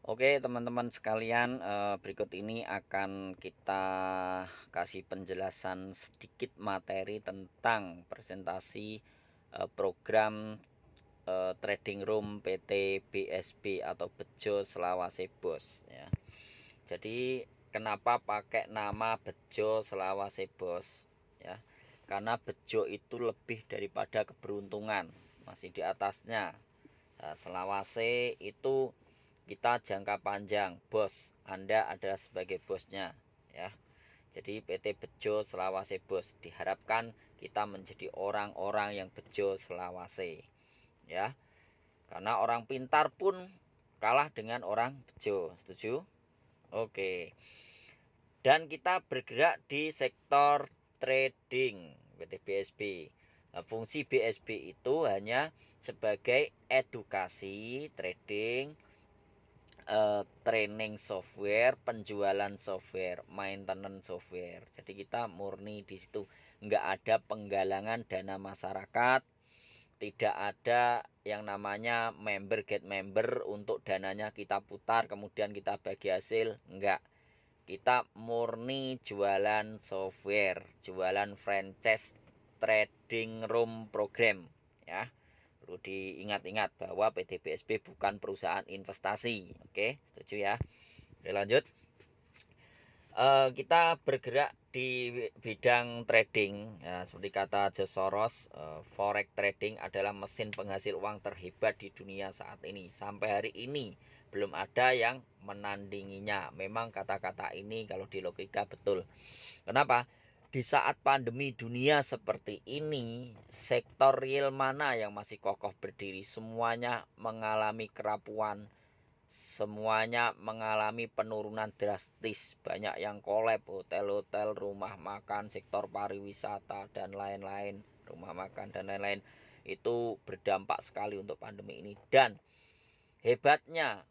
Oke, teman-teman sekalian, berikut ini akan kita kasih penjelasan sedikit materi tentang presentasi program trading room PT BSB atau Bejo Selawase Bos ya. Jadi kenapa pakai nama Bejo Selawase Bos ya? Karena bejo itu lebih daripada keberuntungan, masih di atasnya. Nah, Selawase itu kita jangka panjang, bos. Anda adalah sebagai bosnya, ya. Jadi PT Bejo Selawase Bos diharapkan kita menjadi orang-orang yang bejo Selawase, ya. Karena orang pintar pun kalah dengan orang bejo. Setuju? Oke. Dan kita bergerak di sektor trading PT BSB. Nah, fungsi BSB itu hanya sebagai edukasi trading, training software, penjualan software, maintenance software. Jadi kita murni di situ, nggak ada penggalangan dana masyarakat, tidak ada yang namanya member get member untuk dananya kita putar kemudian kita bagi hasil, enggak. Kita murni jualan software, jualan franchise trading room program, ya. Perlu diingat-ingat bahwa PT BSB bukan perusahaan investasi. Oke, setuju ya? Oke, lanjut. Kita bergerak di bidang trading ya, seperti kata George Soros, forex trading adalah mesin penghasil uang terhebat di dunia saat ini. Sampai hari ini belum ada yang menandinginya. Memang kata-kata ini kalau di logika betul. Kenapa? Di saat pandemi dunia seperti ini, sektor real mana yang masih kokoh berdiri? Semuanya mengalami kerapuan, semuanya mengalami penurunan drastis. Banyak yang kolab, hotel-hotel, rumah makan, sektor pariwisata, dan lain-lain. Rumah makan dan lain-lain itu berdampak sekali untuk pandemi ini. Dan hebatnya,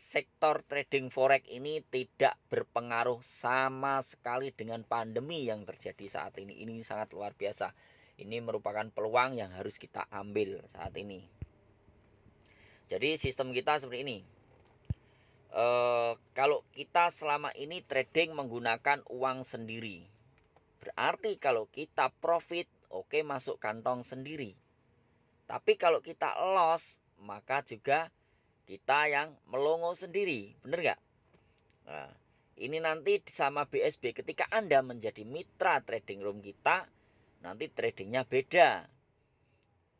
sektor trading forex ini tidak berpengaruh sama sekali dengan pandemi yang terjadi saat ini. Ini sangat luar biasa. Ini merupakan peluang yang harus kita ambil saat ini. Jadi sistem kita seperti ini. Kalau kita selama ini trading menggunakan uang sendiri, berarti kalau kita profit, oke, masuk kantong sendiri. Tapi kalau kita loss, maka juga kita yang melongo sendiri. Bener nggak? Nah, ini nanti sama BSB ketika Anda menjadi mitra trading room kita, nanti tradingnya beda.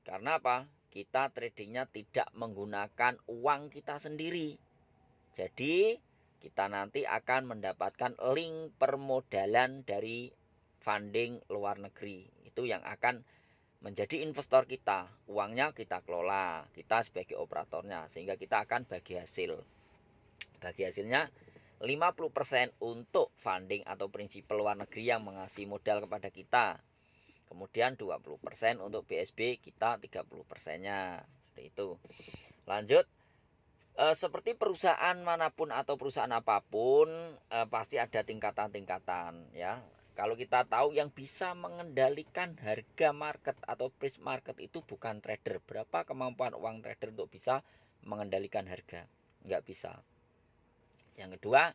Karena apa? Kita tradingnya tidak menggunakan uang kita sendiri. Jadi kita nanti akan mendapatkan link permodalan dari funding luar negeri. Itu yang akan menjadi investor kita. Uangnya kita kelola, kita sebagai operatornya, sehingga kita akan bagi hasil. Bagi hasilnya 50% untuk funding atau prinsipal luar negeri yang mengasih modal kepada kita. Kemudian 20% untuk BSB, kita 30%-nya. Seperti itu. Lanjut. Seperti perusahaan manapun atau perusahaan apapun, pasti ada tingkatan-tingkatan ya. Kalau kita tahu yang bisa mengendalikan harga market atau price market itu bukan trader. Berapa kemampuan uang trader untuk bisa mengendalikan harga? Nggak bisa. Yang kedua,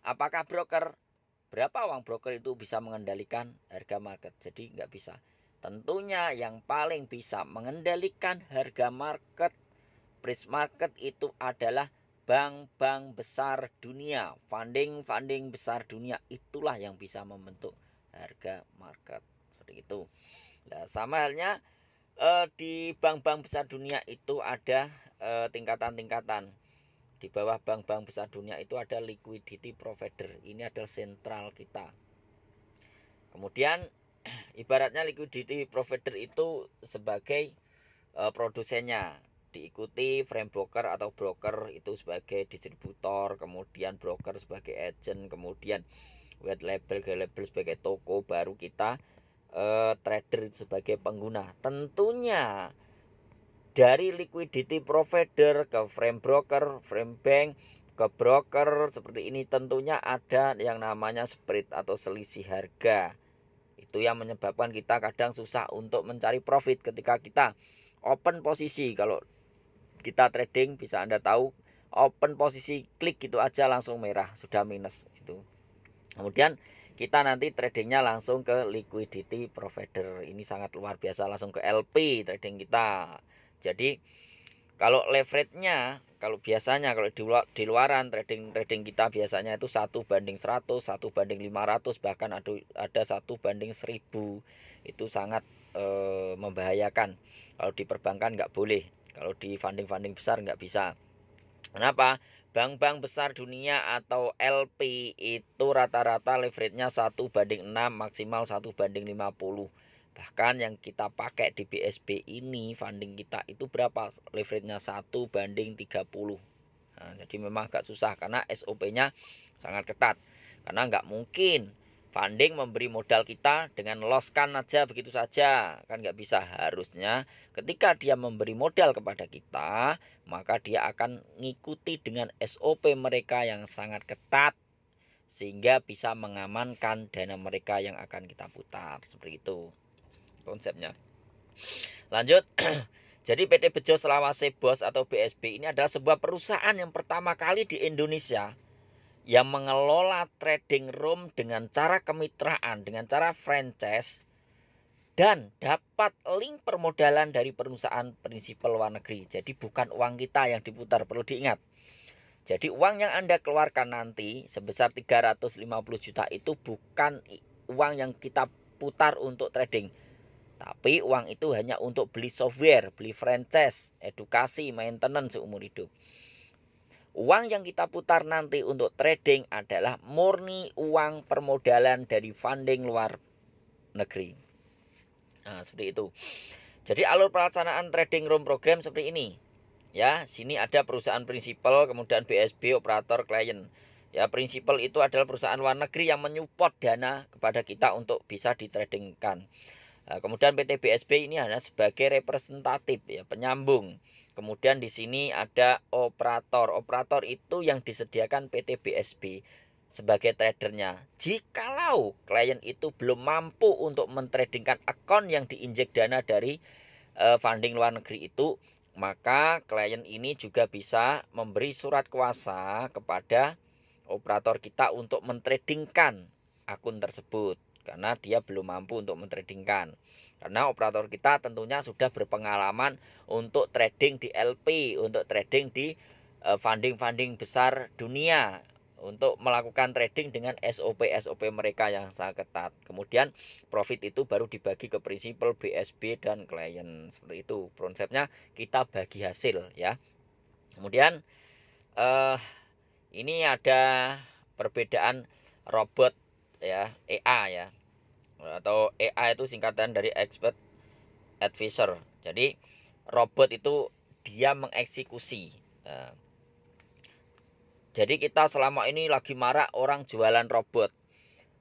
apakah broker? Berapa uang broker itu bisa mengendalikan harga market? Jadi nggak bisa. Tentunya yang paling bisa mengendalikan harga market, price market itu adalah bank-bank besar dunia, funding besar dunia. Itulah yang bisa membentuk harga market. Seperti itu. Nah, sama halnya di bank-bank besar dunia itu ada tingkatan-tingkatan. Di bawah bank-bank besar dunia itu ada liquidity provider. Ini adalah sentral kita. Kemudian ibaratnya liquidity provider itu sebagai produsennya, diikuti frame broker atau broker itu sebagai distributor, kemudian broker sebagai agent, kemudian white label sebagai toko, baru kita trader sebagai pengguna. Tentunya dari liquidity provider ke frame broker, frame bank, ke broker seperti ini tentunya ada yang namanya spread atau selisih harga. Itu yang menyebabkan kita kadang susah untuk mencari profit ketika kita open posisi. Kalau kita trading bisa Anda tahu open posisi klik gitu aja langsung merah, sudah minus itu. Kemudian kita nanti tradingnya langsung ke liquidity provider. Ini sangat luar biasa, langsung ke LP trading kita. Jadi kalau leverage-nya, kalau biasanya kalau di luaran trading kita biasanya itu 1:100, 1:500, bahkan ada 1:1000. Itu sangat membahayakan. Kalau di perbankan nggak boleh. Kalau di funding besar nggak bisa. Kenapa? Bank-bank besar dunia atau LP itu rata-rata leverage-nya 1:6, maksimal 1:50. Bahkan yang kita pakai di BSB ini, funding kita itu berapa? Leverage-nya 1:30. Nah, jadi memang agak susah karena SOP-nya sangat ketat. Karena nggak mungkin funding memberi modal kita dengan loss-kan aja begitu saja. Kan nggak bisa. Harusnya ketika dia memberi modal kepada kita, maka dia akan ngikuti dengan SOP mereka yang sangat ketat sehingga bisa mengamankan dana mereka yang akan kita putar. Seperti itu konsepnya. Lanjut. Jadi PT Bejo Selawase Bos atau BSB ini adalah sebuah perusahaan yang pertama kali di Indonesia yang mengelola trading room dengan cara kemitraan, dengan cara franchise, dan dapat link permodalan dari perusahaan prinsipal luar negeri. Jadi bukan uang kita yang diputar, perlu diingat. Jadi uang yang Anda keluarkan nanti sebesar 350 juta itu bukan uang yang kita putar untuk trading. Tapi uang itu hanya untuk beli software, beli franchise, edukasi, maintenance seumur hidup. Uang yang kita putar nanti untuk trading adalah murni uang permodalan dari funding luar negeri. Nah, seperti itu. Jadi alur pelaksanaan trading room program seperti ini. Ya, sini ada perusahaan prinsipal, kemudian BSB, operator, klien. Ya, prinsipal itu adalah perusahaan luar negeri yang menyupport dana kepada kita untuk bisa ditradingkan. Nah, kemudian PT BSB ini hanya sebagai representatif ya, penyambung. Kemudian di sini ada operator. Operator itu yang disediakan PT BSB sebagai tradernya. Jikalau klien itu belum mampu untuk mentradingkan akun yang diinjek dana dari funding luar negeri itu, maka klien ini juga bisa memberi surat kuasa kepada operator kita untuk mentradingkan akun tersebut karena dia belum mampu untuk mentradingkan. Karena operator kita tentunya sudah berpengalaman untuk trading di LP, untuk trading di funding besar dunia, untuk melakukan trading dengan SOP mereka yang sangat ketat. Kemudian profit itu baru dibagi ke prinsipal, BSB, dan klien. Seperti itu konsepnya, kita bagi hasil ya. Kemudian ini ada perbedaan robot ya, EA ya, atau EA itu singkatan dari Expert Advisor. Jadi robot itu dia mengeksekusi. Nah, jadi kita selama ini lagi marak orang jualan robot.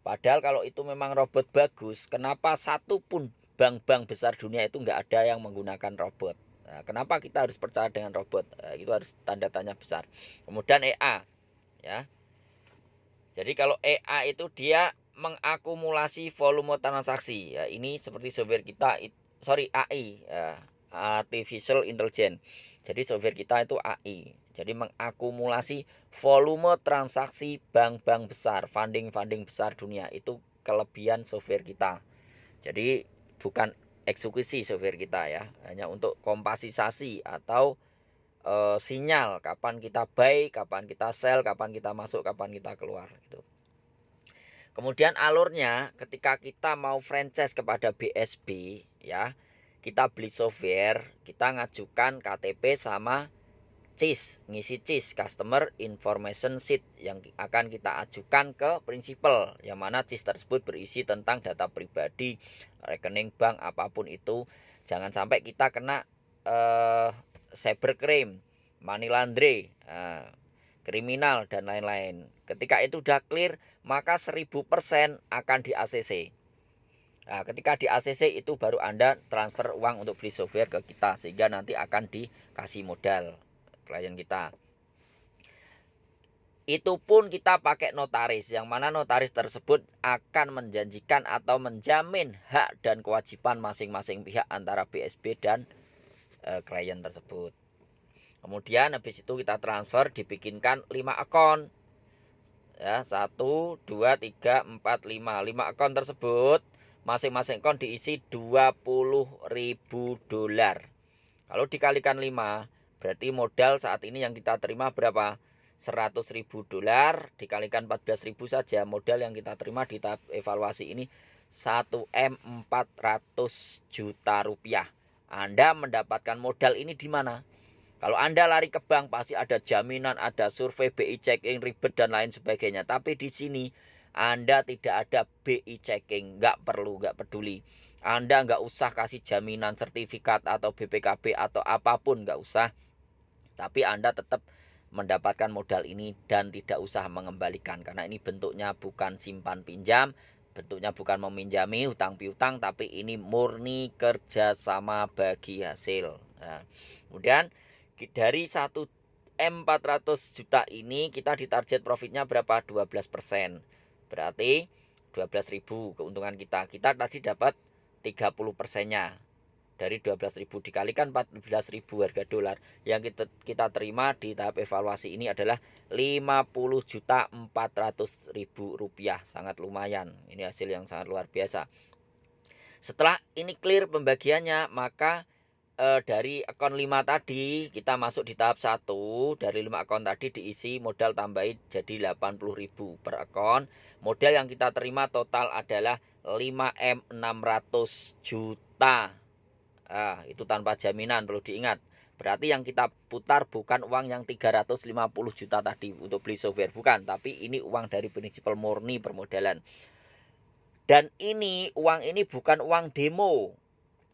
Padahal kalau itu memang robot bagus, kenapa satu pun bank-bank besar dunia itu nggak ada yang menggunakan robot? Nah, kenapa kita harus percaya dengan robot? Nah, itu harus tanda tanya besar. Kemudian EA ya. Jadi kalau EA itu dia mengakumulasi volume transaksi. Ya, ini seperti software kita, AI, ya, Artificial Intelligence. Jadi software kita itu AI. Jadi mengakumulasi volume transaksi bank-bank besar, funding besar dunia. Itu kelebihan software kita. Jadi bukan eksekusi software kita ya, hanya untuk kompasisasi atau sinyal kapan kita buy, kapan kita sell, kapan kita masuk, kapan kita keluar gitu. Kemudian alurnya ketika kita mau franchise kepada BSB ya, kita beli software, kita ngajukan KTP sama CIS, ngisi CIS, Customer Information Sheet, yang akan kita ajukan ke prinsipal, yang mana CIS tersebut berisi tentang data pribadi, rekening bank, apapun itu. Jangan sampai kita kena cybercrime, money laundry, kriminal, dan lain-lain. Ketika itu udah clear, maka 1000% akan di ACC. Nah, ketika di ACC itu baru Anda transfer uang untuk beli software ke kita, sehingga nanti akan dikasih modal klien kita. Itu pun kita pakai notaris, yang mana notaris tersebut akan menjanjikan atau menjamin hak dan kewajiban masing-masing pihak antara BSB dan klien tersebut. Kemudian habis itu kita transfer, dibikinkan 5 akun. Ya, 1, 2, 3, 4, 5. 5 akun tersebut masing-masing akun diisi 20.000 dolar. Kalau dikalikan 5, berarti modal saat ini yang kita terima berapa? 100.000 dolar dikalikan 14.000 saja. Modal yang kita terima di tahap evaluasi ini 1M 400 juta rupiah. Anda mendapatkan modal ini di mana? Kalau Anda lari ke bank pasti ada jaminan, ada survei, BI checking, ribet dan lain sebagainya. Tapi di sini Anda tidak ada BI checking, nggak perlu, nggak peduli. Anda nggak usah kasih jaminan sertifikat atau BPKB atau apapun, nggak usah. Tapi Anda tetap mendapatkan modal ini dan tidak usah mengembalikan. Karena ini bentuknya bukan simpan pinjam, bentuknya bukan meminjami hutang piutang, tapi ini murni kerjasama bagi hasil. Nah, kemudian dari 1M 400 juta ini kita ditarget profitnya berapa? 12%. Berarti 12.000 keuntungan kita. Kita tadi dapat 30%-nya. Dari 12.000 dikalikan 14.000 harga dolar. Yang kita terima di tahap evaluasi ini adalah 50.400.000 rupiah. Sangat lumayan. Ini hasil yang sangat luar biasa. Setelah ini clear pembagiannya, maka dari akun 5 tadi kita masuk di tahap 1. Dari 5 akun tadi diisi modal tambahin jadi 80.000 per akun. Modal yang kita terima total adalah 5M 600 juta. Itu tanpa jaminan, perlu diingat. Berarti yang kita putar bukan uang yang 350 juta tadi untuk beli software, bukan, tapi ini uang dari prinsipal murni permodalan. Dan ini uang ini bukan uang demo.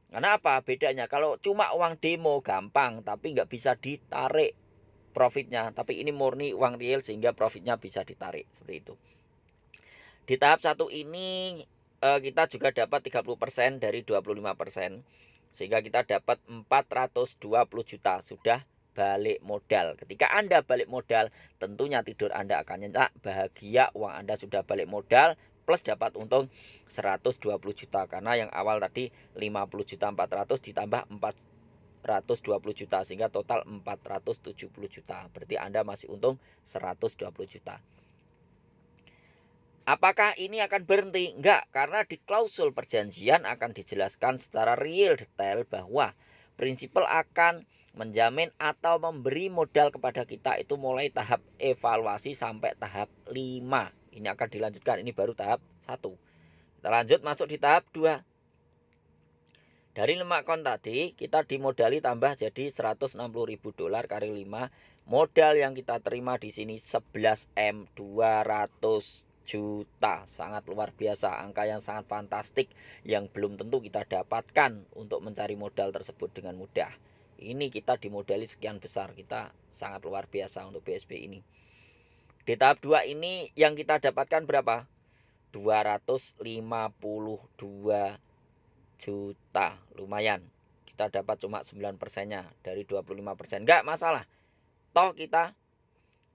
Karena apa bedanya? Kalau cuma uang demo gampang, tapi nggak bisa ditarik profitnya. Tapi ini murni uang real sehingga profitnya bisa ditarik. Seperti itu. Di tahap 1 ini kita juga dapat 30% dari 25%. Sehingga kita dapat 420 juta. Sudah balik modal. Ketika Anda balik modal, tentunya tidur Anda akan nyenyak, bahagia, uang Anda sudah balik modal, plus dapat untung 120 juta. Karena yang awal tadi 50 juta 400 ditambah 420 juta. Sehingga total 470 juta. Berarti Anda masih untung 120 juta. Apakah ini akan berhenti? Enggak, karena di klausul perjanjian akan dijelaskan secara real detail bahwa prinsipal akan menjamin atau memberi modal kepada kita itu mulai tahap evaluasi sampai tahap 5. Ini akan dilanjutkan, ini baru tahap 1. Kita lanjut masuk di tahap 2. Dari 5 akun tadi kita dimodali tambah jadi 160.000 dolar kali 5. Modal yang kita terima di sini 11M 200 juta. Sangat luar biasa, angka yang sangat fantastik yang belum tentu kita dapatkan untuk mencari modal tersebut dengan mudah. Ini kita dimodali sekian besar, kita sangat luar biasa untuk BSB ini. Di tahap 2 ini yang kita dapatkan berapa? 252 juta. Lumayan. Kita dapat cuma 9%-nya dari 25%. Enggak masalah. Toh kita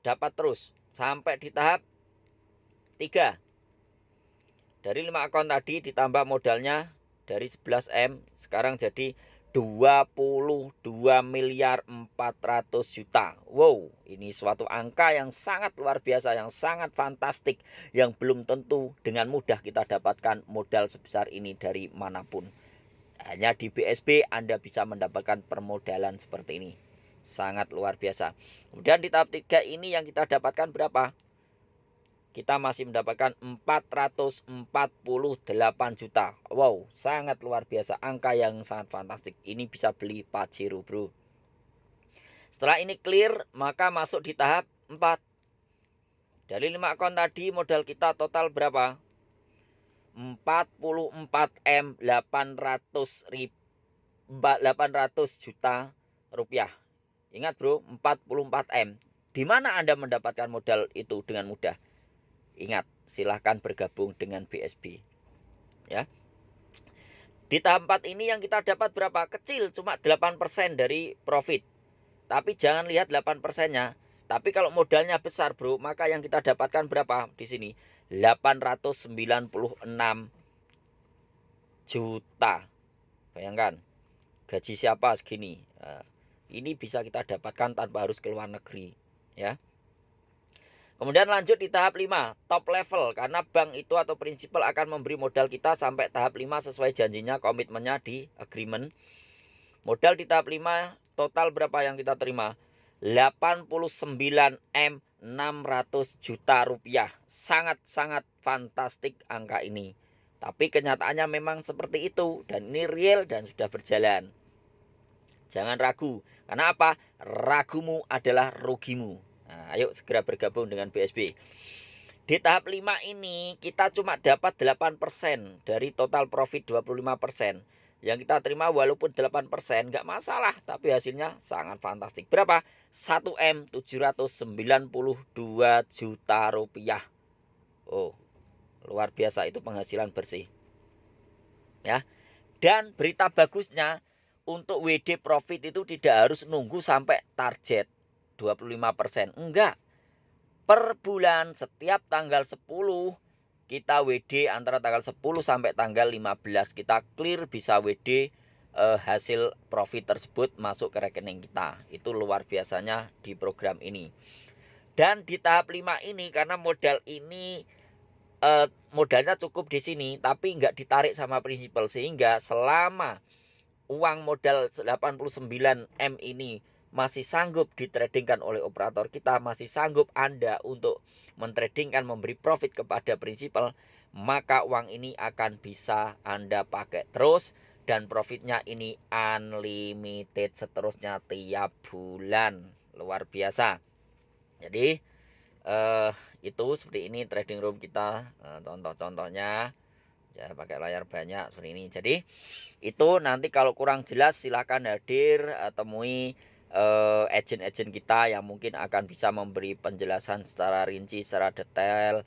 dapat terus sampai di tahap 3. Dari 5 akun tadi ditambah modalnya dari 11M sekarang jadi 22 miliar 400 juta. Wow, ini suatu angka yang sangat luar biasa, yang sangat fantastik, yang belum tentu dengan mudah kita dapatkan modal sebesar ini dari manapun. Hanya di BSB Anda bisa mendapatkan permodalan seperti ini. Sangat luar biasa. Kemudian di tahap 3 ini yang kita dapatkan berapa? Kita masih mendapatkan 448 juta. Wow, sangat luar biasa. Angka yang sangat fantastik. Ini bisa beli Pajero, bro. Setelah ini clear, maka masuk di tahap 4. Dari 5 akun tadi modal kita total berapa? 44M 800 juta rupiah. Ingat bro, 44M. Di mana Anda mendapatkan modal itu dengan mudah? Ingat, silahkan bergabung dengan BSB. Ya. Di tahap 4 ini yang kita dapat berapa? Kecil, cuma 8% dari profit. Tapi jangan lihat 8%-nya. Tapi kalau modalnya besar, bro, maka yang kita dapatkan berapa di sini? 896 juta. Bayangkan, gaji siapa segini? ini bisa kita dapatkan tanpa harus ke luar negeri, ya. Kemudian lanjut di tahap 5, top level, karena bank itu atau prinsipal akan memberi modal kita sampai tahap 5 sesuai janjinya, komitmennya di agreement. Modal di tahap 5 total berapa yang kita terima? 89M 600 juta rupiah. Sangat-sangat fantastik angka ini. Tapi kenyataannya memang seperti itu dan ini real dan sudah berjalan. Jangan ragu. Karena apa? Ragumu adalah rugimu. Nah, ayo segera bergabung dengan BSB. Di tahap 5 ini kita cuma dapat 8% dari total profit 25%. Yang kita terima walaupun 8% nggak masalah, tapi hasilnya sangat fantastik. Berapa? 1M 792 juta rupiah. Oh, luar biasa itu penghasilan bersih. Ya. Dan berita bagusnya untuk WD profit itu tidak harus nunggu sampai target 25%. Enggak. Per bulan setiap tanggal 10 kita WD antara tanggal 10 sampai tanggal 15 kita clear bisa WD hasil profit tersebut masuk ke rekening kita. Itu luar biasanya di program ini. Dan di tahap 5 ini karena modal ini modalnya cukup di sini tapi nggak ditarik sama prinsipal, sehingga selama uang modal 89M ini masih sanggup ditradingkan oleh operator kita, masih sanggup Anda untuk mentradingkan memberi profit kepada prinsipal, maka uang ini akan bisa Anda pakai terus dan profitnya ini unlimited seterusnya tiap bulan. Luar biasa. Jadi itu seperti ini trading room kita, contoh-contohnya ya pakai layar banyak seperti ini. Jadi itu nanti kalau kurang jelas silahkan hadir temui agent-agent kita yang mungkin akan bisa memberi penjelasan secara rinci, secara detail.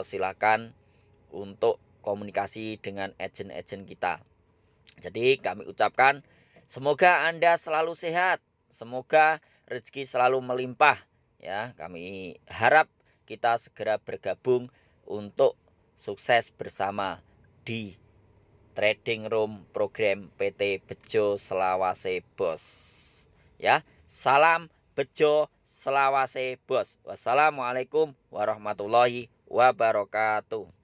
Silahkan untuk komunikasi dengan agent-agent kita. Jadi kami ucapkan semoga Anda selalu sehat, semoga rezeki selalu melimpah. Ya, kami harap kita segera bergabung untuk sukses bersama di trading room program PT Bejo Selawase Bos. Ya, salam Bejo Selawase Bos. Wassalamualaikum warahmatullahi wabarakatuh.